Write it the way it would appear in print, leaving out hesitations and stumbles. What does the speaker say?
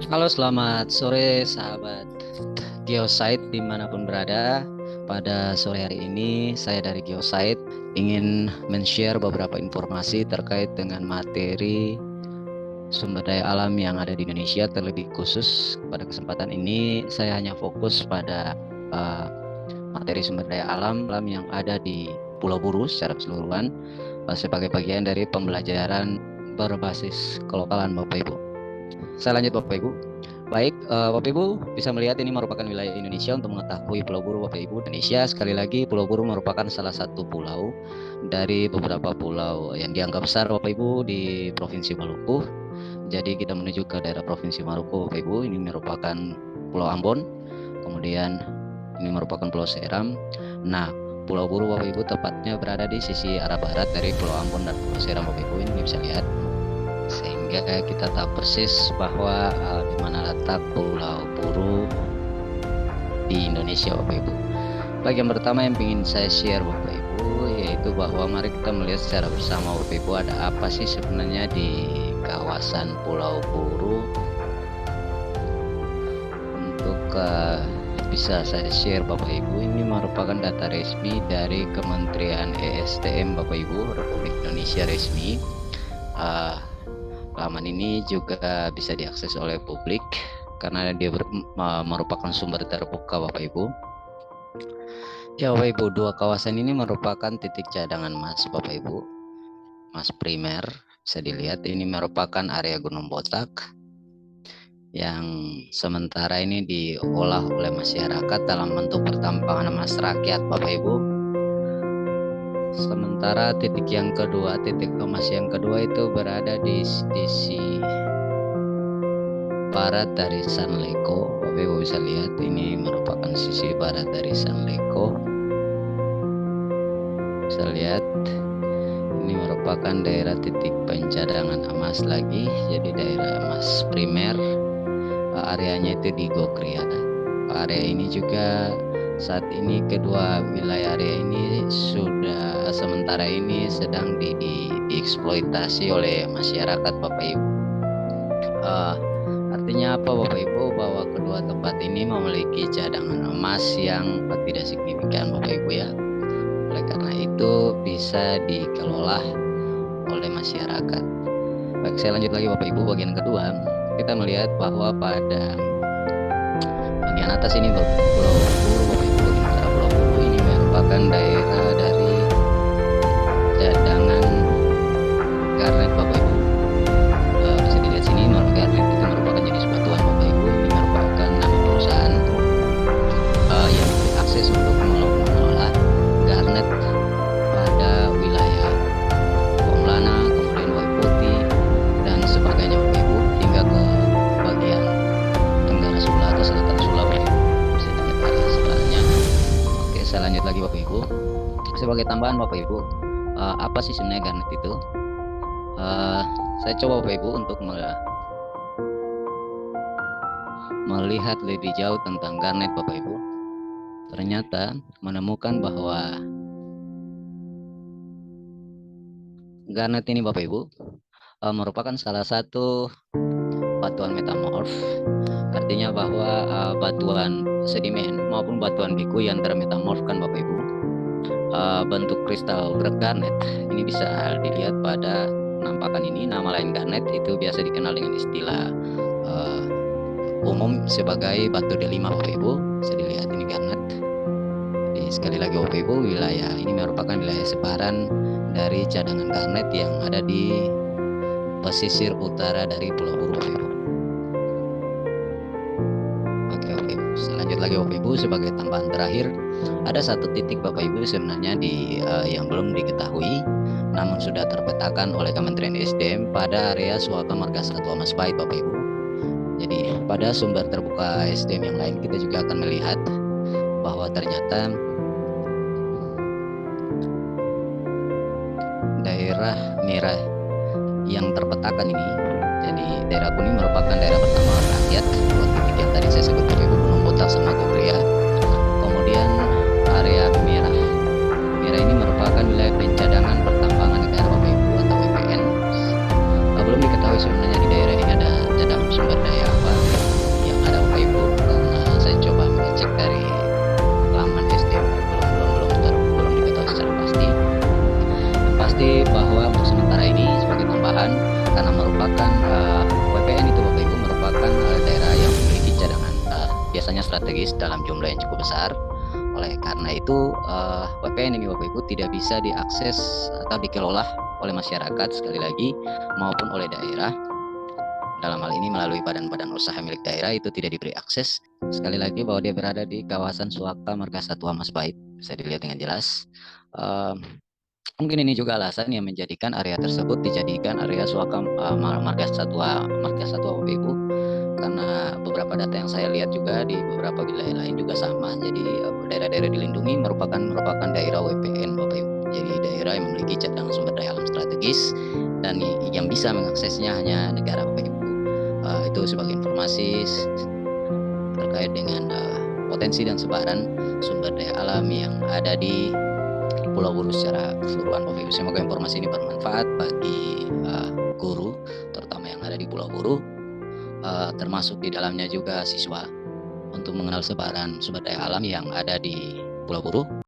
Halo, selamat sore sahabat Geosite dimanapun berada. Pada sore hari ini saya dari Geosite ingin men-share beberapa informasi terkait dengan materi sumber daya alam yang ada di Indonesia. Terlebih khusus pada kesempatan ini saya hanya fokus pada materi sumber daya alam yang ada di Pulau Buru secara keseluruhan sebagai bagian dari pembelajaran berbasis kelokalan Bapak Ibu. Saya lanjut Bapak Ibu. Baik, Bapak Ibu bisa melihat ini merupakan wilayah Indonesia. Untuk mengetahui Pulau Buru Bapak Ibu, Indonesia sekali lagi Pulau Buru merupakan salah satu pulau dari beberapa pulau yang dianggap besar Bapak Ibu di Provinsi Maluku. Jadi kita menuju ke daerah Provinsi Maluku Bapak Ibu, ini merupakan Pulau Ambon, kemudian ini merupakan Pulau Seram. Nah, Pulau Buru Bapak Ibu tepatnya berada di sisi arah barat dari Pulau Ambon dan Pulau Seram Bapak Ibu, ini bisa lihat. Sehingga kita tahu persis bahwa di mana letak Pulau Buru di Indonesia Bapak Ibu. Bagian pertama yang ingin saya share Bapak Ibu yaitu bahwa mari kita melihat secara bersama Bapak Ibu ada apa sih sebenarnya di kawasan Pulau Buru. Untuk bisa saya share Bapak Ibu, ini merupakan data resmi dari Kementerian ESDM Bapak Ibu Republik Indonesia resmi. Laman ini juga bisa diakses oleh publik karena dia merupakan sumber terbuka Bapak Ibu. Ya Bapak Ibu, dua kawasan ini merupakan titik cadangan emas Bapak Ibu. Emas primer, bisa dilihat ini merupakan area Gunung Botak yang sementara ini diolah oleh masyarakat dalam bentuk pertambangan emas rakyat Bapak Ibu. Sementara titik yang kedua, titik emas yang kedua itu berada di sisi barat dari Sanleko. Bapak Ibu bisa lihat ini merupakan sisi barat dari Sanleko. Bisa lihat ini merupakan daerah titik pencadangan emas lagi. Jadi daerah emas primer, areanya itu di Gokria. Area ini juga saat ini kedua wilayah area ini sudah sementara ini sedang dieksploitasi oleh masyarakat Bapak Ibu. Artinya apa Bapak Ibu? Bahwa kedua tempat ini memiliki cadangan emas yang tidak signifikan Bapak Ibu ya. Oleh karena itu bisa dikelola oleh masyarakat. Baik, saya lanjut lagi Bapak Ibu, bagian kedua. Kita melihat bahwa pada bagian atas ini Pulau Buru Bapak Ibu, di utara Pulau Buru ini merupakan daerah dari cadangan garnet Bapak Ibu. Bisa dilihat sini, garnet itu merupakan jenis batuan Bapak Ibu. Ini merupakan nama perusahaan yang diakses untuk mengelola garnet pada wilayah Bonglana, kemudian Wai Putih dan sebagainya Bapak Ibu, hingga ke bagian Tenggara Sula atau Selatan Sula Bapak Ibu. Bisa dilihat area sebelahnya. Oke, saya lanjut lagi Bapak Ibu. Sebagai tambahan Bapak Ibu, apa sih sebenarnya garnet itu? Saya coba Bapak Ibu untuk melihat lebih jauh tentang garnet Bapak Ibu. Ternyata menemukan bahwa garnet ini Bapak Ibu merupakan salah satu batuan metamorf. Artinya bahwa batuan sedimen maupun batuan biku yang termetamorfkan Bapak Ibu bentuk kristal bergarnet. Ini bisa dilihat pada penampakan ini. Nama lain garnet itu biasa dikenal dengan istilah umum sebagai batu delima Bapak Ibu. Bisa dilihat ini garnet. Jadi sekali lagi Bapak Ibu, wilayah ini merupakan wilayah sebaran dari cadangan garnet yang ada di pesisir utara dari Pulau Buru Bapak Ibu. Oke Bapak Ibu, saya lanjut lagi Bapak Ibu, sebagai tambahan terakhir, ada satu titik Bapak Ibu sebenarnya yang belum diketahui namun sudah terpetakan oleh Kementerian SDM pada area Suaka Marga Satwa Masbait Bapak Ibu. Jadi pada sumber terbuka SDM yang lain kita juga akan melihat bahwa ternyata daerah merah yang terpetakan ini, jadi daerah kuning merupakan daerah pertambangan rakyat. Dua titik yang tadi saya sebut Bapak Ibu, Gunung Botak sama Gokria. Kemudian area merah ini merupakan wilayah pencadangan pertambangan negara Bapak Ibu atau WPN. Belum diketahui sebenarnya di daerah ini ada cadangan sumber daya apa. strategis dalam jumlah yang cukup besar. Oleh karena itu, WPN ini Bapak Ibu tidak bisa diakses atau dikelola oleh masyarakat sekali lagi maupun oleh daerah. Dalam hal ini melalui badan-badan usaha milik daerah itu tidak diberi akses. Sekali lagi bahwa dia berada di kawasan Suaka Marga Satwa Mas Bait, bisa dilihat dengan jelas. Mungkin ini juga alasan yang menjadikan area tersebut dijadikan area Suaka Marga Satwa Bapak Ibu, karena beberapa data yang saya lihat juga di beberapa wilayah lain juga sama. Jadi daerah-daerah dilindungi merupakan daerah WPN Bapak Ibu. Jadi daerah yang memiliki cadangan sumber daya alam strategis dan yang bisa mengaksesnya hanya negara Bapak Ibu. Itu sebagai informasi terkait dengan potensi dan sebaran sumber daya alam yang ada di Pulau Buru secara keseluruhan Bapak Ibu. Semoga informasi ini bermanfaat bagi guru terutama yang ada di Pulau Buru, termasuk di dalamnya juga siswa, untuk mengenal sebaran sumber daya alam yang ada di Pulau Buru.